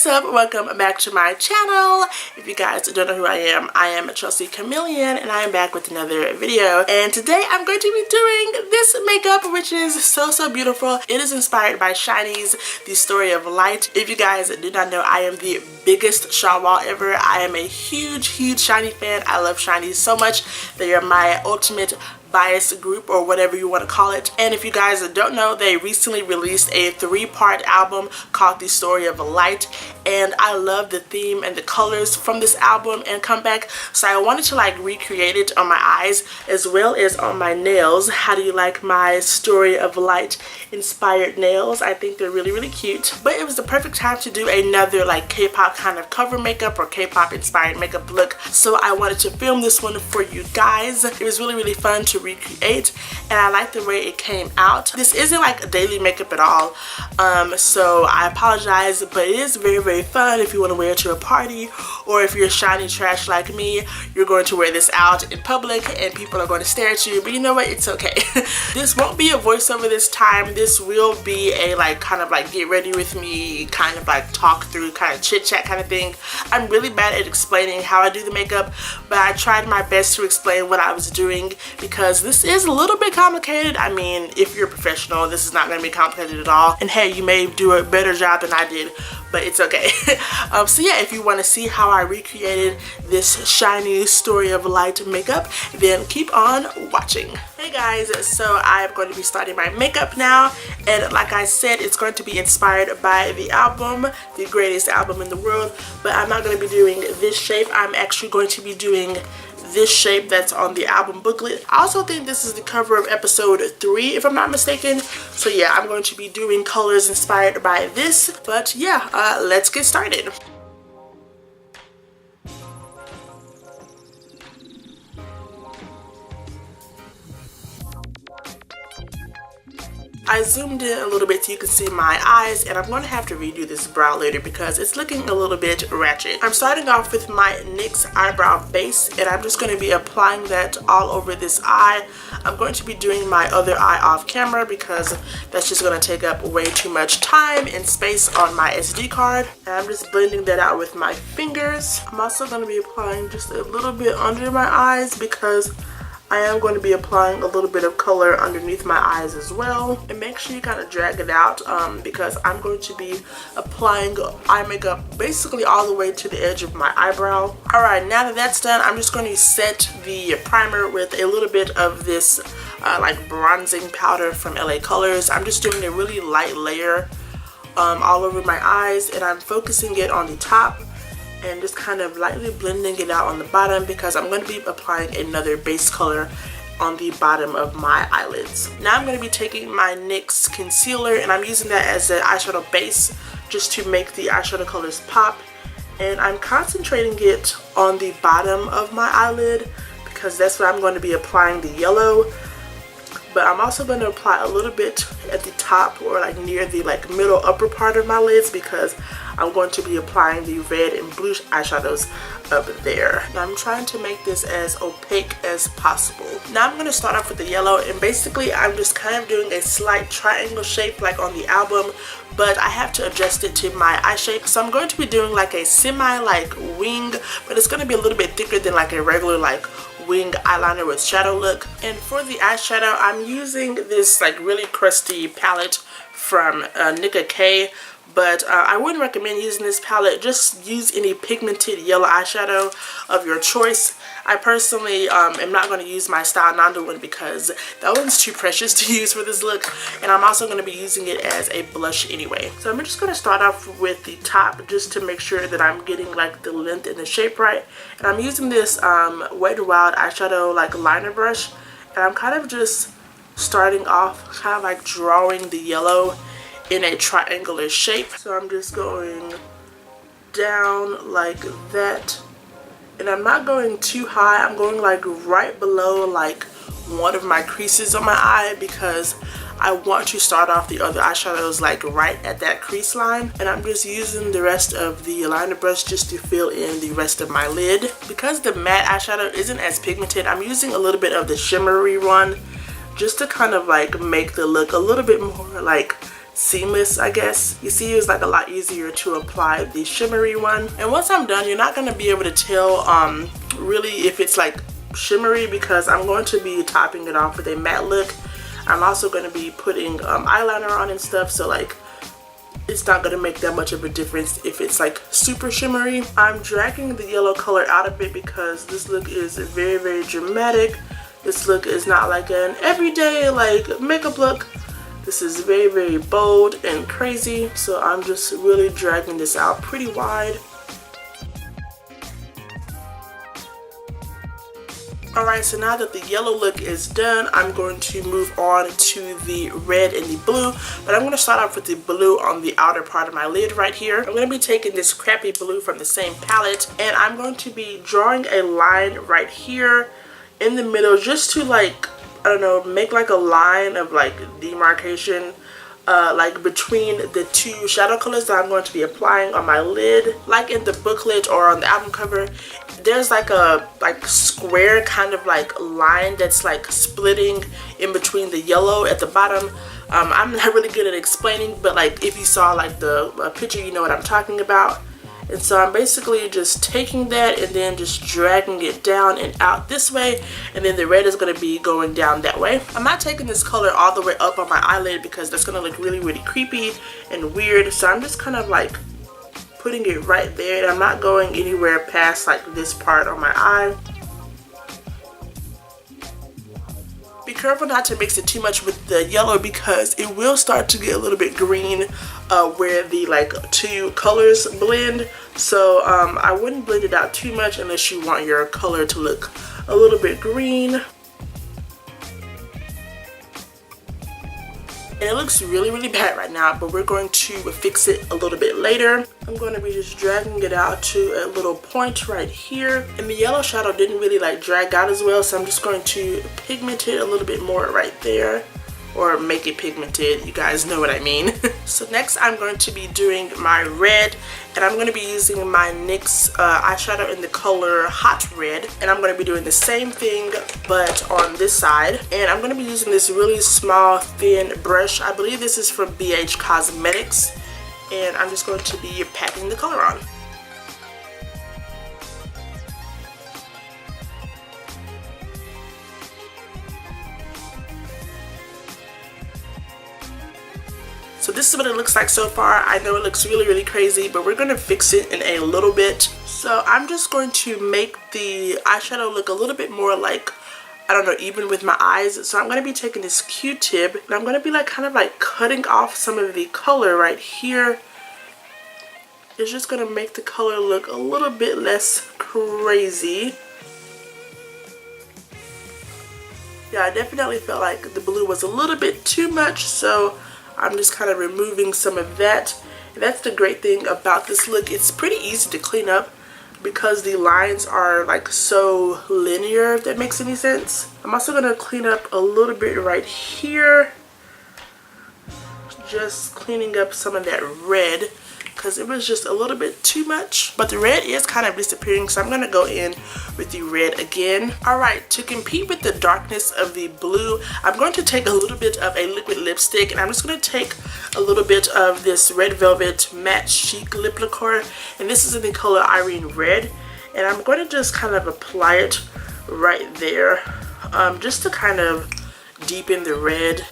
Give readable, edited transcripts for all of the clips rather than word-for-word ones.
What's up? Welcome back to my channel. If you guys don't know who I am Chelsea Chameleon, and I am back with another video. And today I'm going to be doing this makeup, which is so beautiful. It is inspired by SHINee's The Story of Light. If you guys do not know, I am the biggest Shaw wall ever. I am a huge SHINee fan. I love SHINee so much. They are my ultimate bias group, or whatever you want to call it. And if you guys don't know, they recently released a 3-part album called The Story of Light, and I love the theme and the colors from this album and comeback, so I wanted to like recreate it on my eyes as well as on my nails. How do you like my Story of Light inspired nails? I think they're really cute. But it was the perfect time to do another like K-pop kind of cover makeup or K-pop inspired makeup look, so I wanted to film this one for you guys. It was really fun to recreate, and I like the way it came out. This isn't like a daily makeup at all, so I apologize, but it is very fun if you want to wear it to a party, or if you're SHINee trash like me, you're going to wear this out in public and people are going to stare at you. But you know what, it's okay. This won't be a voiceover this time. This will be a like kind of like get ready with me, kind of like talk through, kind of chit chat kind of thing. I'm really bad at explaining how I do the makeup, but I tried my best to explain what I was doing because this is a little bit complicated. I mean, if you're a professional, this is not going to be complicated at all. And hey, you may do a better job than I did, but it's okay. So yeah, if you want to see how I recreated this SHINee Story of Light makeup, then keep on watching. Hey guys, so I'm going to be starting my makeup now, and like I said, it's going to be inspired by the album, the greatest album in the world, but I'm not going to be doing this shape. I'm actually going to be doing this shape that's on the album booklet. I also think this is the cover of episode 3 if I'm not mistaken. So yeah, I'm going to be doing colors inspired by this. But yeah, let's get started. I zoomed in a little bit so you can see my eyes, and I'm going to have to redo this brow later because it's looking a little bit ratchet. I'm starting off with my NYX Eyebrow Base, and I'm just going to be applying that all over this eye. I'm going to be doing my other eye off camera because that's just going to take up way too much time and space on my SD card. And I'm just blending that out with my fingers. I'm also going to be applying just a little bit under my eyes because I am going to be applying a little bit of color underneath my eyes as well. And make sure you kind of drag it out because I'm going to be applying eye makeup basically all the way to the edge of my eyebrow. Alright, now that that's done, I'm just going to set the primer with a little bit of this like bronzing powder from LA Colors. I'm just doing a really light layer all over my eyes, and I'm focusing it on the top and just kind of lightly blending it out on the bottom because I'm going to be applying another base color on the bottom of my eyelids. Now I'm going to be taking my NYX concealer, and I'm using that as an eyeshadow base just to make the eyeshadow colors pop, and I'm concentrating it on the bottom of my eyelid because that's where I'm going to be applying the yellow. But I'm also going to apply a little bit at the top, or like near the like middle upper part of my lids, because I'm going to be applying the red and blue eyeshadows up there. Now I'm trying to make this as opaque as possible. Now I'm going to start off with the yellow, and basically I'm just kind of doing a slight triangle shape like on the album, but I have to adjust it to my eye shape. So I'm going to be doing like a semi like wing, but it's going to be a little bit thicker than like a regular like wing eyeliner with shadow look. And for the eyeshadow, I'm using this like really crusty palette from NYX, but I wouldn't recommend using this palette. Just use any pigmented yellow eyeshadow of your choice. I personally am not going to use my Style Nanda one because that one's too precious to use for this look, and I'm also going to be using it as a blush anyway. So I'm just going to start off with the top just to make sure that I'm getting like the length and the shape right. And I'm using this Wet n Wild eyeshadow like liner brush, and I'm kind of just starting off kind of like drawing the yellow in a triangular shape. So I'm just going down like that, and I'm not going too high. I'm going like right below like one of my creases on my eye because I want to start off the other eyeshadows like right at that crease line. And I'm just using the rest of the liner brush just to fill in the rest of my lid. Because the matte eyeshadow isn't as pigmented, I'm using a little bit of the shimmery one just to kind of like make the look a little bit more like seamless, I guess. You see, it's like a lot easier to apply the shimmery one. And once I'm done, you're not going to be able to tell really if it's like shimmery, because I'm going to be topping it off with a matte look. I'm also going to be putting eyeliner on and stuff, so like it's not going to make that much of a difference if it's like super shimmery. I'm dragging the yellow color out a bit because this look is very, very dramatic. This look is not like an everyday like makeup look. This is very, very bold and crazy, so I'm just really dragging this out pretty wide. Alright, so now that the yellow look is done, I'm going to move on to the red and the blue. But I'm going to start off with the blue on the outer part of my lid right here. I'm going to be taking this crappy blue from the same palette, and I'm going to be drawing a line right here in the middle, just to like, I don't know, make like a line of like demarcation like between the two shadow colors that I'm going to be applying on my lid. Like in the booklet or on the album cover, there's like a square kind of like line that's like splitting in between the yellow at the bottom. I'm not really good at explaining, but like if you saw like the picture, you know what I'm talking about. And so I'm basically just taking that and then just dragging it down and out this way, and then the red is going to be going down that way. I'm not taking this color all the way up on my eyelid because that's going to look really, really creepy and weird. So I'm just kind of like putting it right there, and I'm not going anywhere past like this part on my eye. Be careful not to mix it too much with the yellow because it will start to get a little bit green where the like two colors blend. So I wouldn't blend it out too much unless you want your color to look a little bit green. And it looks really, really bad right now, but we're going to fix it a little bit later. I'm going to be just dragging it out to a little point right here. And the yellow shadow didn't really like drag out as well, so I'm just going to pigment it a little bit more right there. Or make it pigmented, you guys know what I mean. So next I'm going to be doing my red, and I'm going to be using my NYX eyeshadow in the color Hot Red, and I'm going to be doing the same thing but on this side. And I'm going to be using this really small thin brush. I believe this is from BH Cosmetics, and I'm just going to be packing the color on. So this is what it looks like so far. I know it looks really, really crazy, but we're going to fix it in a little bit. So I'm just going to make the eyeshadow look a little bit more like, I don't know, even with my eyes. So I'm going to be taking this Q-tip, and I'm going to be like kind of like cutting off some of the color right here. It's just going to make the color look a little bit less crazy. Yeah, I definitely felt like the blue was a little bit too much, so I'm just kind of removing some of that. And that's the great thing about this look. It's pretty easy to clean up because the lines are like so linear, if that makes any sense. I'm also going to clean up a little bit right here. Just cleaning up some of that red because it was just a little bit too much. But the red is kind of disappearing, so I'm going to go in with the red again. Alright, to compete with the darkness of the blue, I'm going to take a little bit of a liquid lipstick, and I'm just going to take a little bit of this Red Velvet Matte Chic Lip Lacquer, and this is in the color Irene Red, and I'm going to just kind of apply it right there, just to kind of deepen the red.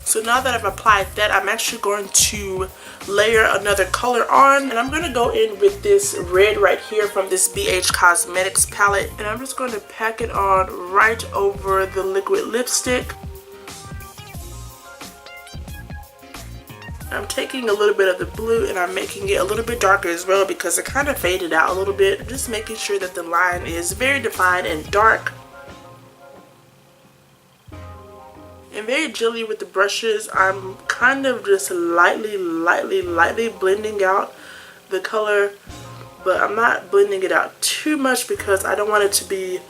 So now that I've applied that, I'm actually going to layer another color on, and I'm going to go in with this red right here from this BH Cosmetics palette, and I'm just going to pack it on right over the liquid lipstick. I'm taking a little bit of the blue and I'm making it a little bit darker as well because it kind of faded out a little bit. Just making sure that the line is very defined and dark. And very gently with the brushes, I'm kind of just lightly blending out the color, but I'm not blending it out too much because I don't want it to be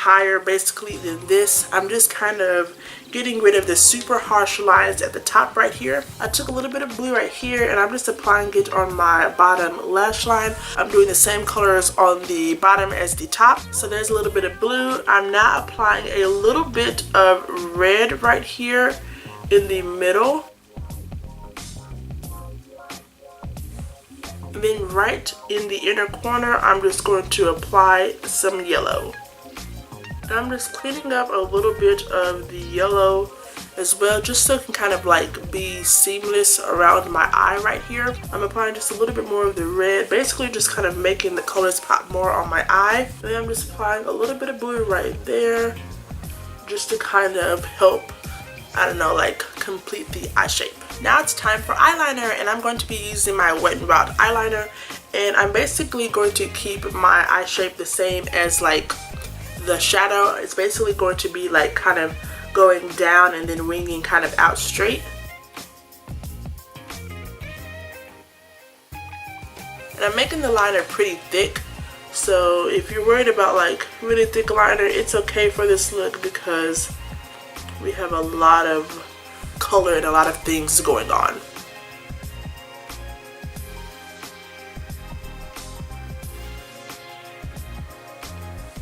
higher basically than this. I'm just kind of getting rid of the super harsh lines at the top right here. I took a little bit of blue right here and I'm just applying it on my bottom lash line. I'm doing the same colors on the bottom as the top. So there's a little bit of blue. I'm now applying a little bit of red right here in the middle. And then right in the inner corner, I'm just going to apply some yellow. And I'm just cleaning up a little bit of the yellow as well, just so it can kind of like be seamless around my eye right here. I'm applying just a little bit more of the red, basically just kind of making the colors pop more on my eye. And then I'm just applying a little bit of blue right there, just to kind of help, I don't know, like complete the eye shape. Now it's time for eyeliner, and I'm going to be using my Wet n Wild eyeliner, and I'm basically going to keep my eye shape the same as like the shadow. It's basically going to be like kind of going down and then winging kind of out straight. And I'm making the liner pretty thick, so if you're worried about like really thick liner, it's okay for this look because we have a lot of color and a lot of things going on.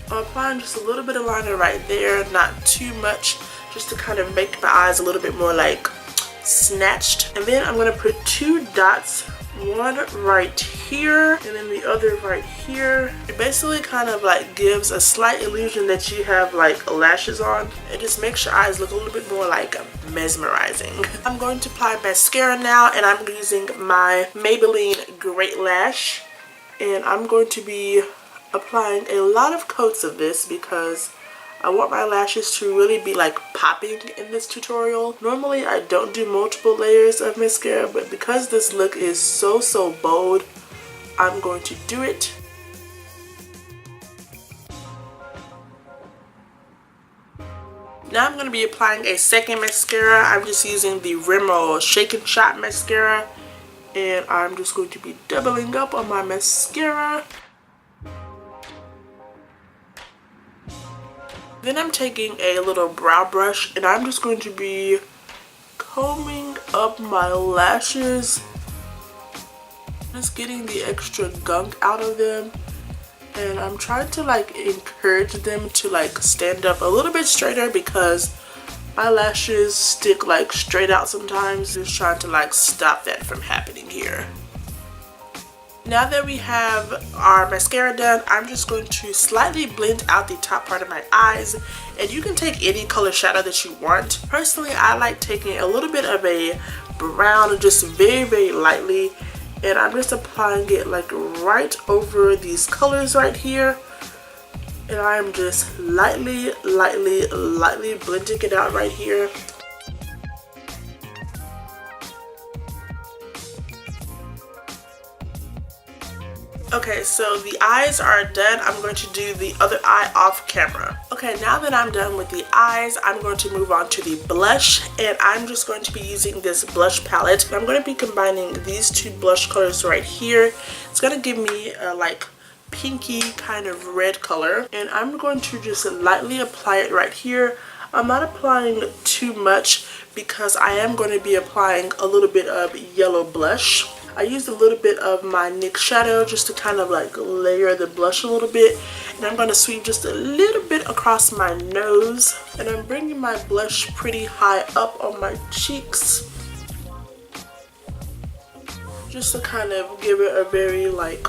I'm applying just a little bit of liner right there, not too much, just to kind of make my eyes a little bit more like snatched. And then I'm going to put 2 dots, one right here and then the other right here. It basically kind of like gives a slight illusion that you have like lashes on. It just makes your eyes look a little bit more like mesmerizing. I'm going to apply mascara now, and I'm using my Maybelline Great Lash, and I'm going to be applying a lot of coats of this because I want my lashes to really be like popping in this tutorial. Normally I don't do multiple layers of mascara, but because this look is so bold, I'm going to do it. Now I'm going to be applying a second mascara. I'm just using the Rimmel Shake and Shop mascara, and I'm just going to be doubling up on my mascara. Then I'm taking a little brow brush, and I'm just going to be combing up my lashes, just getting the extra gunk out of them. And I'm trying to like encourage them to like stand up a little bit straighter because my lashes stick like straight out sometimes. Just trying to like stop that from happening here. Now that we have our mascara done, I'm just going to slightly blend out the top part of my eyes, and you can take any color shadow that you want. Personally, I like taking a little bit of a brown, just very lightly, and I'm just applying it like right over these colors right here, and I'm just lightly blending it out right here. Okay, so the eyes are done. I'm going to do the other eye off camera. Okay, now that I'm done with the eyes, I'm going to move on to the blush, and I'm just going to be using this blush palette. And I'm going to be combining these 2 blush colors right here. It's going to give me a like pinky kind of red color, and I'm going to just lightly apply it right here. I'm not applying too much because I am going to be applying a little bit of yellow blush. I used a little bit of my NYX Shadow just to kind of like layer the blush a little bit, and I'm going to sweep just a little bit across my nose, and I'm bringing my blush pretty high up on my cheeks just to kind of give it a very like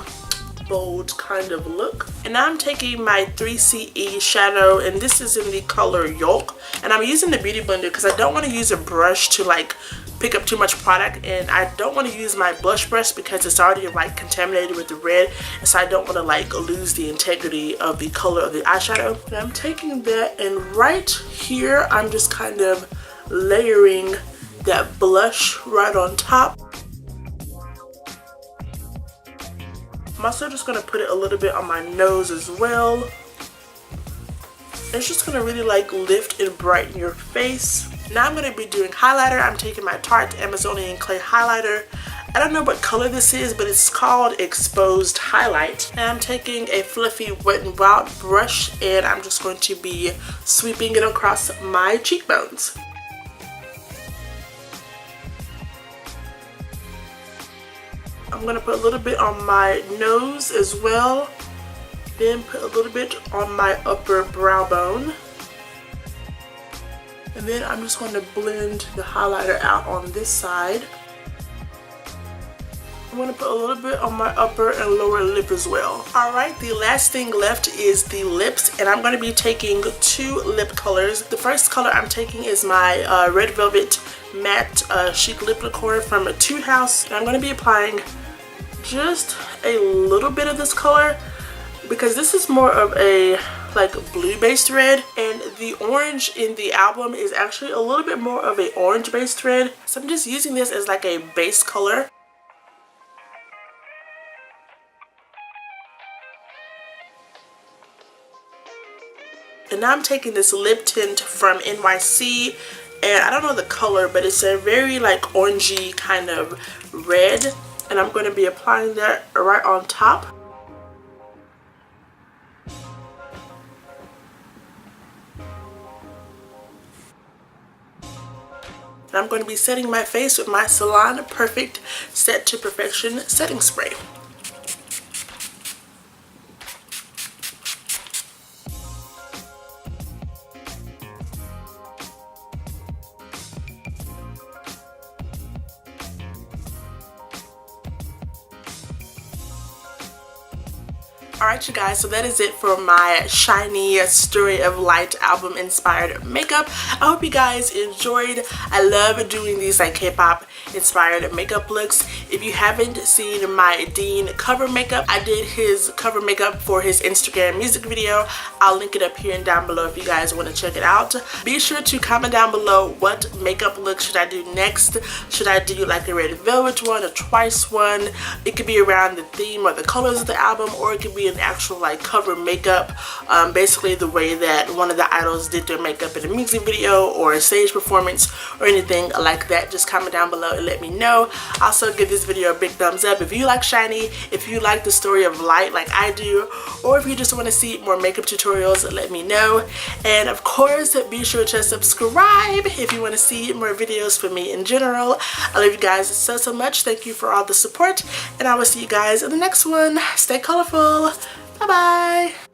bold kind of look. And now I'm taking my 3CE shadow, and this is in the color Yolk, and I'm using the Beauty Blender because I don't want to use a brush to like pick up too much product, and I don't want to use my blush brush because it's already like contaminated with the red, and so I don't want to like lose the integrity of the color of the eyeshadow. And I'm taking that, and right here I'm just kind of layering that blush right on top. I'm also just going to put it a little bit on my nose as well. It's just going to really like lift and brighten your face. Now I'm going to be doing highlighter. I'm taking my Tarte Amazonian Clay highlighter. I don't know what color this is, but it's called Exposed Highlight. And I'm taking a fluffy Wet n Wild brush and I'm just going to be sweeping it across my cheekbones. I'm going to put a little bit on my nose as well, then put a little bit on my upper brow bone. And then I'm just going to blend the highlighter out on this side. I'm going to put a little bit on my upper and lower lip as well. Alright, the last thing left is the lips, and I'm going to be taking 2 lip colors. The first color I'm taking is my Red Velvet Matte Chic Lip Lacquer from Etude House. And I'm going to be applying just a little bit of this color because this is more of a like blue based red, and the orange in the album is actually a little bit more of a orange based red. So I'm just using this as like a base color. And now I'm taking this lip tint from NYX, and I don't know the color, but it's a very like orangey kind of red, and I'm going to be applying that right on top. And I'm going to be setting my face with my Salon Perfect Set to Perfection setting spray. Alright you guys, so that is it for my SHINee Story of Light album inspired makeup. I hope you guys enjoyed. I love doing these like K-pop inspired makeup looks. If you haven't seen my Dean cover makeup, I did his cover makeup for his Instagram music video. I'll link it up here and down below if you guys want to check it out. Be sure to comment down below what makeup look should I do next. Should I do like a Red Velvet one, a Twice one? It could be around the theme or the colors of the album, or it could be an actual like cover makeup, basically the way that one of the idols did their makeup in a music video or a stage performance or anything like that. Just comment down below and let me know. Also give this video a big thumbs up if you like SHINee, if you like the story of light like I do, or if you just want to see more makeup tutorials, let me know. And of course be sure to subscribe if you want to see more videos from me in general. I love you guys so much. Thank you for all the support, and I will see you guys in the next one. Stay colorful. Bye bye.